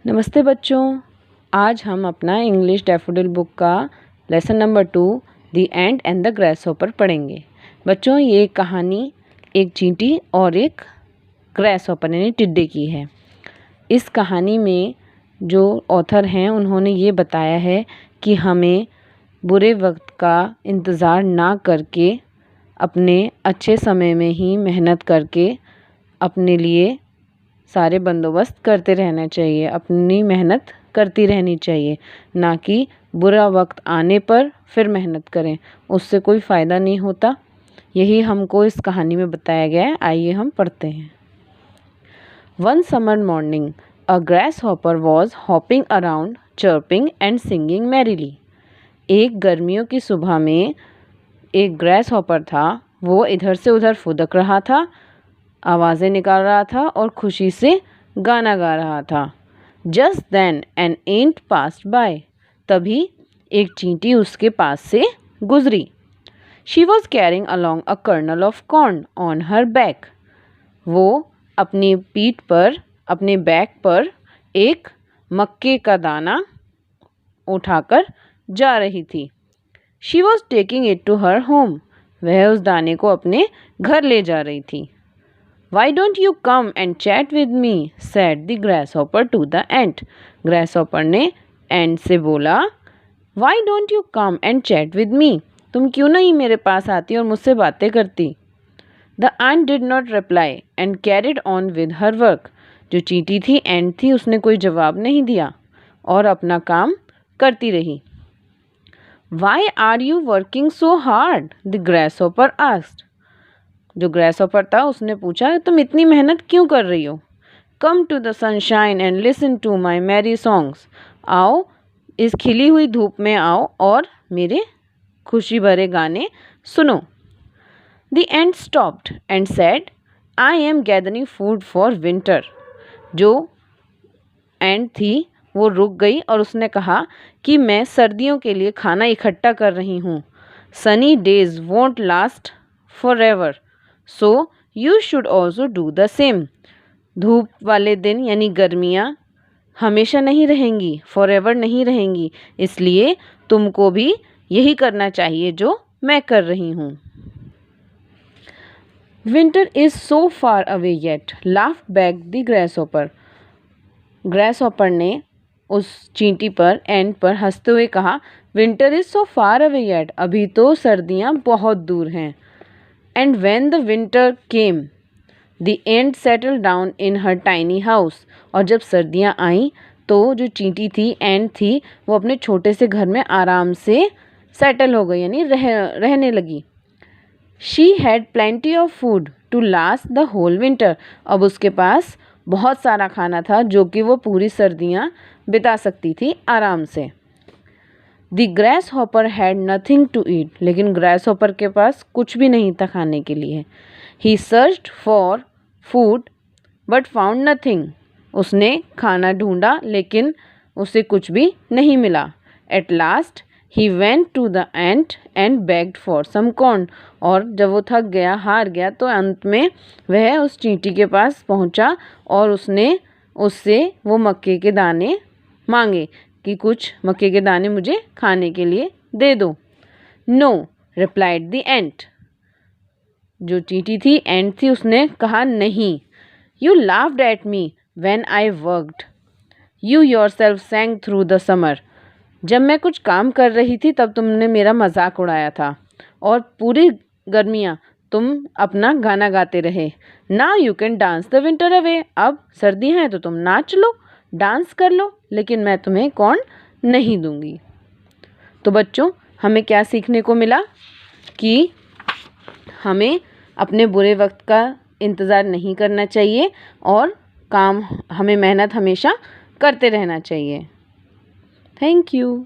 नमस्ते बच्चों, आज हम अपना इंग्लिश डैफोडिल बुक का lesson number 2 the ant and the grasshopper पढ़ेंगे। बच्चों, ये कहानी एक चींटी और एक ग्रेसहॉपर यानी टिड्डे की है। इस कहानी में जो ऑथर हैं उन्होंने ये बताया है कि हमें बुरे वक्त का इंतज़ार ना करके अपने अच्छे समय में ही मेहनत करके अपने लिए सारे बंदोबस्त करते रहना चाहिए, अपनी मेहनत करती रहनी चाहिए, ना कि बुरा वक्त आने पर फिर मेहनत करें, उससे कोई फ़ायदा नहीं होता। यही हमको इस कहानी में बताया गया है। आइए हम पढ़ते हैं। One summer morning a grasshopper was hopping around chirping and singing merrily. एक गर्मियों की सुबह में एक ग्रासहॉपर था, वो इधर से उधर फुदक रहा था, आवाज़ें निकाल रहा था और खुशी से गाना गा रहा था। Just then an ant passed by. तभी एक चींटी उसके पास से गुजरी। She was carrying along a kernel of corn on her back. वो अपनी पीठ पर, अपने बैक पर एक मक्के का दाना उठाकर जा रही थी। She was taking it to her home. वह उस दाने को अपने घर ले जा रही थी। Why don't you come and chat with me? said the grasshopper to the ant. Grasshopper ने ant से बोला, Why don't you come and chat with me? तुम क्यों नहीं मेरे पास आती और मुझसे बातें करती? The ant did not reply and carried on with her work. जो चींटी थी, ant थी, उसने कोई जवाब नहीं दिया और अपना काम करती रही। Why are you working so hard? The grasshopper asked. जो ग्रासहॉपर था उसने पूछा, तुम इतनी मेहनत क्यों कर रही हो? Come to the sunshine and listen to my merry songs. आओ, इस खिली हुई धूप में आओ और मेरे खुशी भरे गाने सुनो। The ant stopped and said, I am gathering food for winter. जो एंट थी वो रुक गई और उसने कहा कि मैं सर्दियों के लिए खाना इकट्ठा कर रही हूँ। Sunny days won't last for ever, so you should also do the same. धूप वाले दिन यानी गर्मियाँ हमेशा नहीं रहेंगी, फॉर एवर नहीं रहेंगी, इसलिए तुमको भी यही करना चाहिए जो मैं कर रही हूँ। Winter is so far away yet, laughed back the grasshopper. Grasshopper ने उस चींटी पर, एंट पर हंसते हुए कहा, winter is so far away yet, अभी तो सर्दियाँ बहुत दूर हैं। And when the winter came, the ant settled down in her tiny house. और जब सर्दियाँ आईं तो जो चींटी थी, एंट थी, वो अपने छोटे से घर में आराम से सेटल हो गई यानी रहने लगी। She had plenty of food to last the whole winter. अब उसके पास बहुत सारा खाना था जो कि वो पूरी सर्दियाँ बिता सकती थी आराम से। The grasshopper had nothing to eat. लेकिन grasshopper के पास कुछ भी नहीं था खाने के लिए। He searched for food but found nothing. उसने खाना ढूंढा लेकिन उसे कुछ भी नहीं मिला। At last he went to the ant and begged for some corn. और जब वो थक गया, हार गया, तो अंत में वह उस चींटी के पास पहुंचा और उसने उससे वो मक्के के दाने मांगे कि कुछ मक्के के दाने मुझे खाने के लिए दे दो। नो, रिप्लाइड द एंट। जो चींटी थी, एंट थी, उसने कहा नहीं। You laughed at me when I worked, you yourself सैंग through the summer. जब मैं कुछ काम कर रही थी तब तुमने मेरा मजाक उड़ाया था और पूरी गर्मियाँ तुम अपना गाना गाते रहे। Now you can dance the winter away. अब सर्दियाँ हैं तो तुम नाच लो, डांस कर लो, लेकिन मैं तुम्हें कॉर्न नहीं दूंगी। तो बच्चों, हमें क्या सीखने को मिला कि हमें अपने बुरे वक्त का इंतज़ार नहीं करना चाहिए और हमें मेहनत हमेशा करते रहना चाहिए। Thank you.